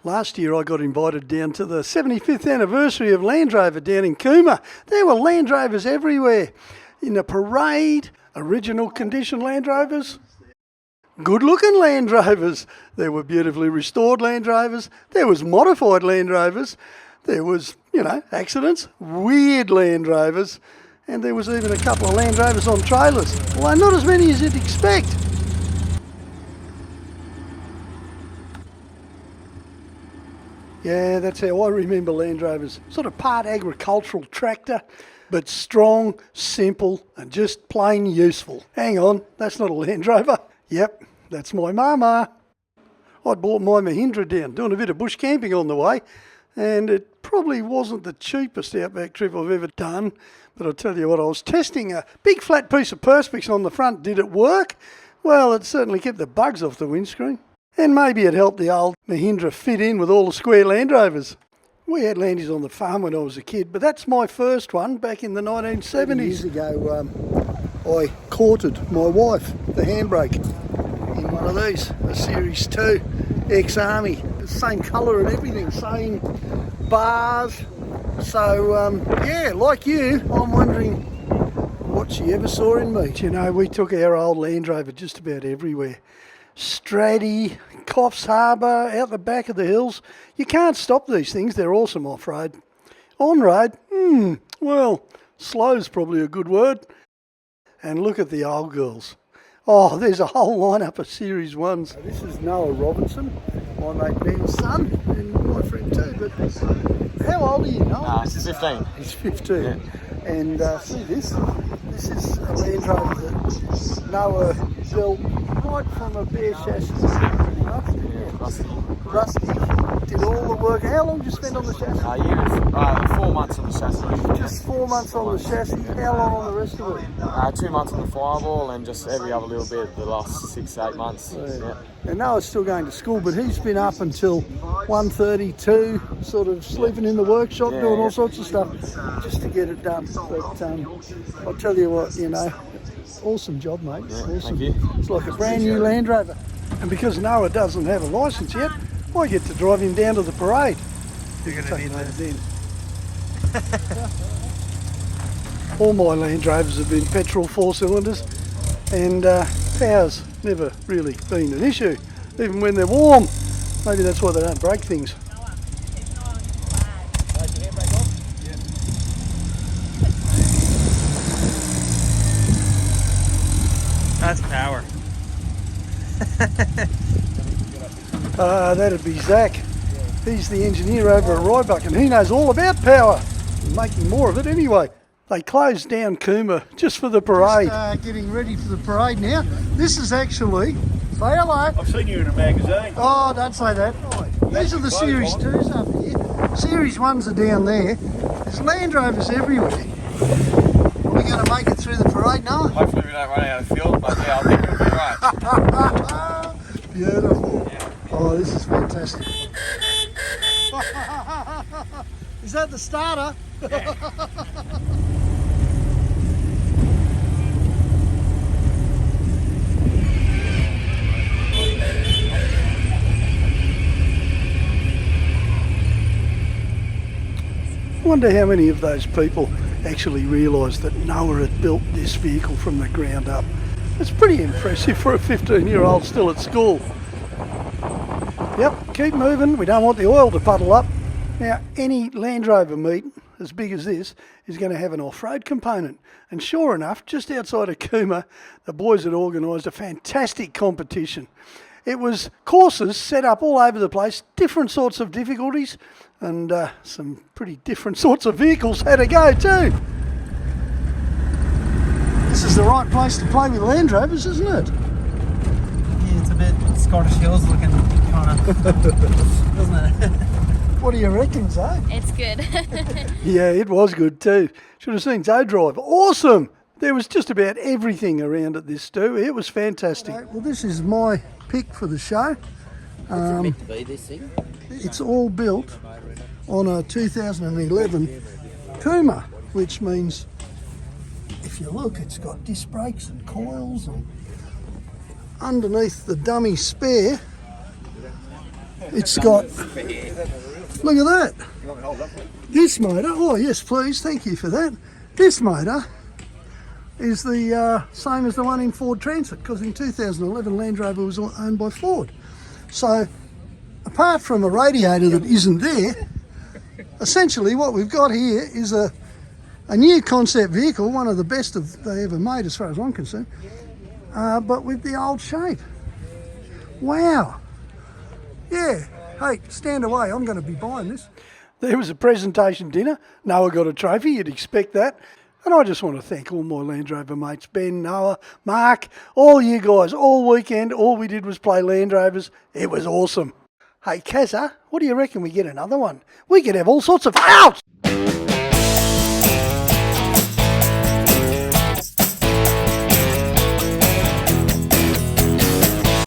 Last year I got invited down to the 75th anniversary of Land Rover down in Cooma. There were Land Rovers everywhere. In the parade, original condition Land Rovers, good looking Land Rovers. There were beautifully restored Land Rovers. There was modified Land Rovers. There was, accidents, weird Land Rovers. And there was even a couple of Land Rovers on trailers. Although not as many as you'd expect. Yeah, that's how I remember Land Rovers. Sort of part agricultural tractor, but strong, simple, and just plain useful. Hang on, that's not a Land Rover. Yep, that's my mama. I brought my Mahindra down, doing a bit of bush camping on the way, and it probably wasn't the cheapest outback trip I've ever done, but I'll tell you what, I was testing a big flat piece of Perspex on the front. Did it work? Well, it certainly kept the bugs off the windscreen. And maybe it helped the old Mahindra fit in with all the square Land Rovers. We had Landies on the farm when I was a kid, but that's my first one back in the 1970s. 7 years ago, I courted my wife, the handbrake, in one of these, a Series 2, ex-Army. Same colour and everything, same bars. So, yeah, like you, I'm wondering what she ever saw in me. You know, we took our old Land Rover just about everywhere. Stratty, Coffs Harbour, out the back of the hills. You can't stop these things, they're awesome off-road. On-road, well, slow's probably a good word. And look at the old girls. Oh, there's a whole lineup of Series 1s. This is Noah Robinson, my mate Ben's son, and my friend too. But how old are you, Noah? He's 15. He's 15. Yeah. And see this? This is a Land Rover that Noah built right from a bare chassis, pretty much. Yeah. Rusty. Did all the work. How long did you spend on the chassis? 4 months on the chassis. Just 4 months on the chassis. How long on the rest of it? 2 months on the fireball and just every other little bit the last 6 to 8 months. Yeah. And Noah's still going to school, but he's been up until 1:32, sort of sleeping in the workshop, doing all sorts of stuff just to get it done. But I'll tell you what, awesome job, mate. Yeah, awesome. thank you. It's like a brand new Land Rover. And because Noah doesn't have a licence yet, I get to drive him down to the parade. You're going to need that then. All my Land Rovers have been petrol 4 cylinders, and power's never really been an issue, even when they're warm. Maybe that's why they don't break things. That's power. That'd be Zach. He's the engineer over at Rybuck, and he knows all about power. Making more of it anyway. They closed down Cooma just for the parade. Just, getting ready for the parade now. This is actually, say hello. I've seen you in a magazine. Oh, don't say that. These are the Series 2s up here. Series 1s are down there. There's Land Rovers everywhere. Are we going to make it through the parade now? Hopefully we don't run out of fuel, but yeah, I think we'll be right. Beautiful. Yeah. Oh, this is fantastic. Is that the starter? Yeah. I wonder how many of those people actually realised that Noah had built this vehicle from the ground up. It's pretty impressive for a 15-year-old still at school. Yep, keep moving. We don't want the oil to puddle up. Now, any Land Rover meet as big as this is going to have an off-road component. And sure enough, just outside of Cooma, the boys had organised a fantastic competition. It was courses set up all over the place, different sorts of difficulties, and some pretty different sorts of vehicles had a go too. This is the right place to play with Land Rovers, isn't it? Yeah, it's a bit Scottish Hills looking kind of, doesn't it? What do you reckon, Zoe? It's good. Yeah, it was good too. Should have seen Zoe drive. Awesome! There was just about everything around at this too. It was fantastic. Okay, well, this is my pick for the show. What's it meant to be, this thing? It's all built on a 2011 Cooma, which means if you look, it's got disc brakes and coils, and underneath the dummy spare It's got, look at that. This motor, oh yes please, thank you for that. This motor is the same as the one in Ford Transit, because in 2011 Land Rover was owned by Ford. So apart from a radiator that isn't there, essentially what we've got here is a new concept vehicle, one of the best they ever made as far as I'm concerned, but with the old shape. Wow. Yeah, hey, stand away, I'm going to be buying this. There was a presentation dinner. Noah got a trophy, you'd expect that. And I just want to thank all my Land Rover mates, Ben, Noah, Mark, all you guys, all weekend. All we did was play Land Rovers. It was awesome. Hey, Kazza, what do you reckon we get another one? We could have all sorts of... Ouch!